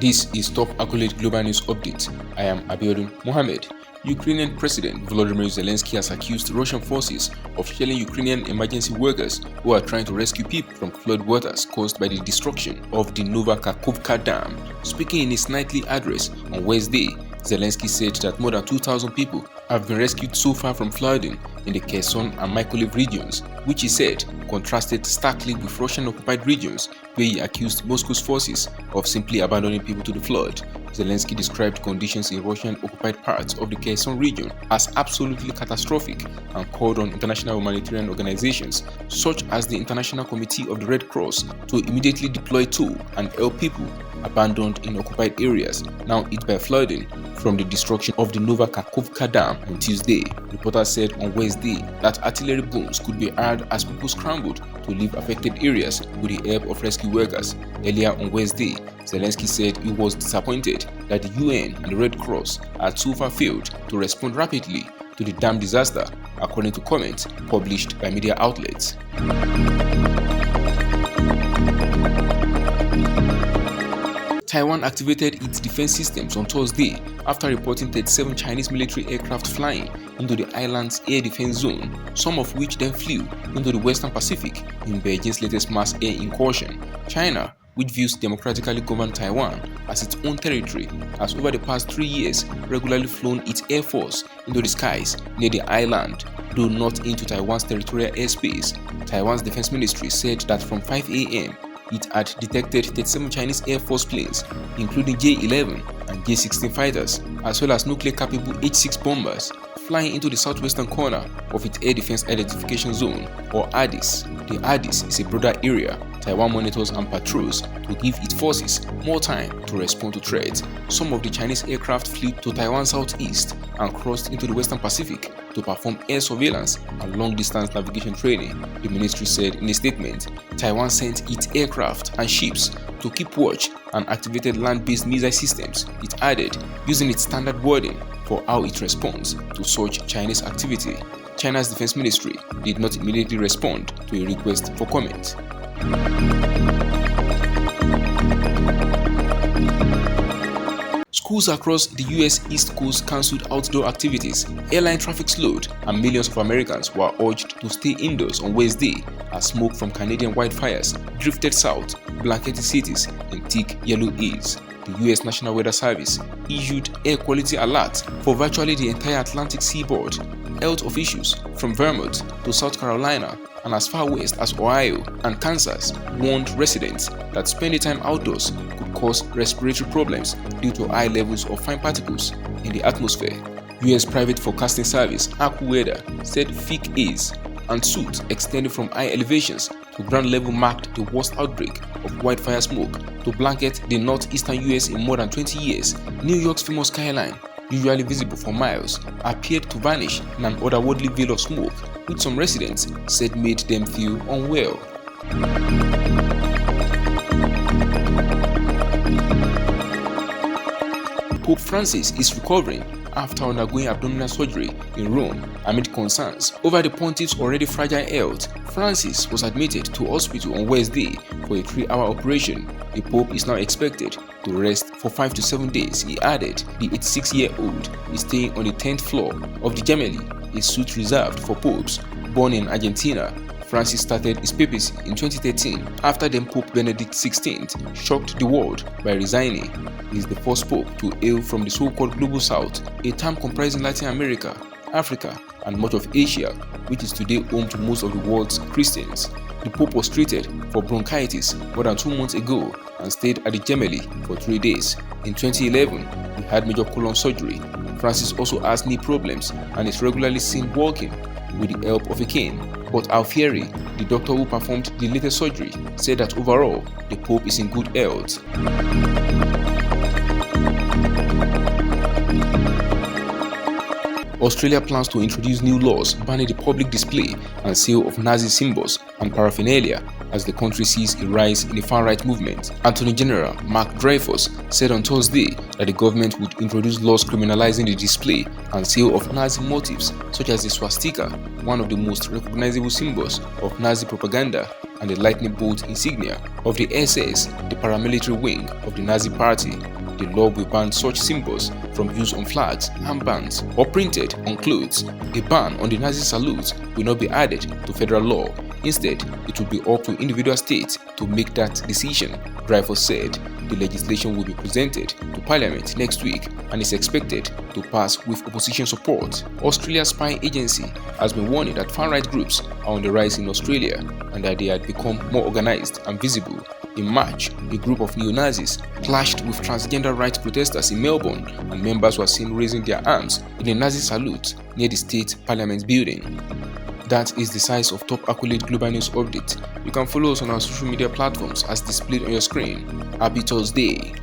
This is Top Accolade Global News Update. I am Abiodun Mohammed. Ukrainian President Volodymyr Zelensky has accused Russian forces of shelling Ukrainian emergency workers who are trying to rescue people from flood waters caused by the destruction of the Kakhovka Dam. Speaking in his nightly address on Wednesday, Zelensky said that more than 2,000 people have been rescued so far from flooding in the Kherson and Mykolaiv regions, which he said contrasted starkly with Russian-occupied regions where he accused Moscow's forces of simply abandoning people to the flood. Zelensky described conditions in Russian-occupied parts of the Kherson region as absolutely catastrophic and called on international humanitarian organizations such as the International Committee of the Red Cross to immediately deploy to and help people abandoned in occupied areas now hit by flooding from the destruction of the Kakhovka Dam on Tuesday. Reporters said on Wednesday that artillery booms could be heard as people scrambled to leave affected areas with the help of rescue workers. Earlier on Wednesday, Zelensky said he was disappointed that the UN and the Red Cross had so far failed to respond rapidly to the dam disaster, according to comments published by media outlets. Taiwan activated its defense systems on Thursday after reporting 37 Chinese military aircraft flying into the island's air defense zone, some of which then flew into the Western Pacific in Beijing's latest mass air incursion. China, which views democratically governed Taiwan as its own territory, has over the past 3 years regularly flown its air force into the skies near the island, though not into Taiwan's territorial airspace. Taiwan's defense ministry said that from 5 a.m. it had detected 37 Chinese Air Force planes, including J-11 and J-16 fighters, as well as nuclear-capable H-6 bombers, flying into the southwestern corner of its Air Defense Identification Zone, or ADIZ. The ADIZ is a broader area Taiwan monitors and patrols to give its forces more time to respond to threats. Some of the Chinese aircraft flew to Taiwan's southeast and crossed into the Western Pacific to perform air surveillance and long-distance navigation training, the ministry said in a statement. Taiwan sent its aircraft and ships to keep watch and activated land-based missile systems, it added, using its standard wording for how it responds to such Chinese activity. China's defense ministry did not immediately respond to a request for comment. Schools across the US East Coast cancelled outdoor activities, airline traffic slowed, and millions of Americans were urged to stay indoors on Wednesday as smoke from Canadian wildfires drifted south, blanketing cities in thick yellow haze. The US National Weather Service issued air quality alerts for virtually the entire Atlantic seaboard. Health officials from Vermont to South Carolina and as far west as Ohio and Kansas warned residents that spending time outdoors could cause respiratory problems due to high levels of fine particles in the atmosphere. US private forecasting service AccuWeather said thick haze and soot extending from high elevations to ground level marked the worst outbreak of wildfire smoke to blanket the northeastern US in more than 20 years. New York's famous skyline, usually visible for miles, appeared to vanish in an otherworldly veil of smoke, which some residents said made them feel unwell. Pope Francis is recovering after undergoing abdominal surgery in Rome amid concerns over the pontiff's already fragile health. Francis was admitted to hospital on Wednesday for a 3-hour operation. The Pope is now expected to rest for 5 to 7 days. He added the 86-year-old is staying on the 10th floor of the Gemelli, a suite reserved for popes. Born in Argentina, Francis started his papacy in 2013 after then Pope Benedict XVI shocked the world by resigning. He is the first pope to hail from the so-called Global South, a term comprising Latin America, Africa, and much of Asia, which is today home to most of the world's Christians. The Pope was treated for bronchitis more than 2 months ago and stayed at the Gemelli for 3 days. In 2011, he had major colon surgery. Francis also has knee problems and is regularly seen walking with the help of a cane. But Alfieri, the doctor who performed the latest surgery, said that overall, the Pope is in good health. Australia plans to introduce new laws banning the public display and sale of Nazi symbols and paraphernalia as the country sees a rise in the far-right movement. Attorney General Mark Dreyfus said on Thursday that the government would introduce laws criminalizing the display and sale of Nazi motifs such as the swastika, one of the most recognizable symbols of Nazi propaganda, and the lightning bolt insignia of the SS, the paramilitary wing of the Nazi Party. The law will ban such symbols from use on flags, armbands, or printed on clothes. A ban on the Nazi salute will not be added to federal law. Instead, it will be up to individual states to make that decision, Dreyfus said. The legislation will be presented to Parliament next week and is expected to pass with opposition support. Australia's spy agency has been warning that far-right groups are on the rise in Australia and that they had become more organized and visible. In March, a group of neo-Nazis clashed with transgender rights protesters in Melbourne, and members were seen raising their arms in a Nazi salute near the state parliament building. That is the size of top accolade global news update. You can follow us on our social media platforms as displayed on your screen. Happy Thursday!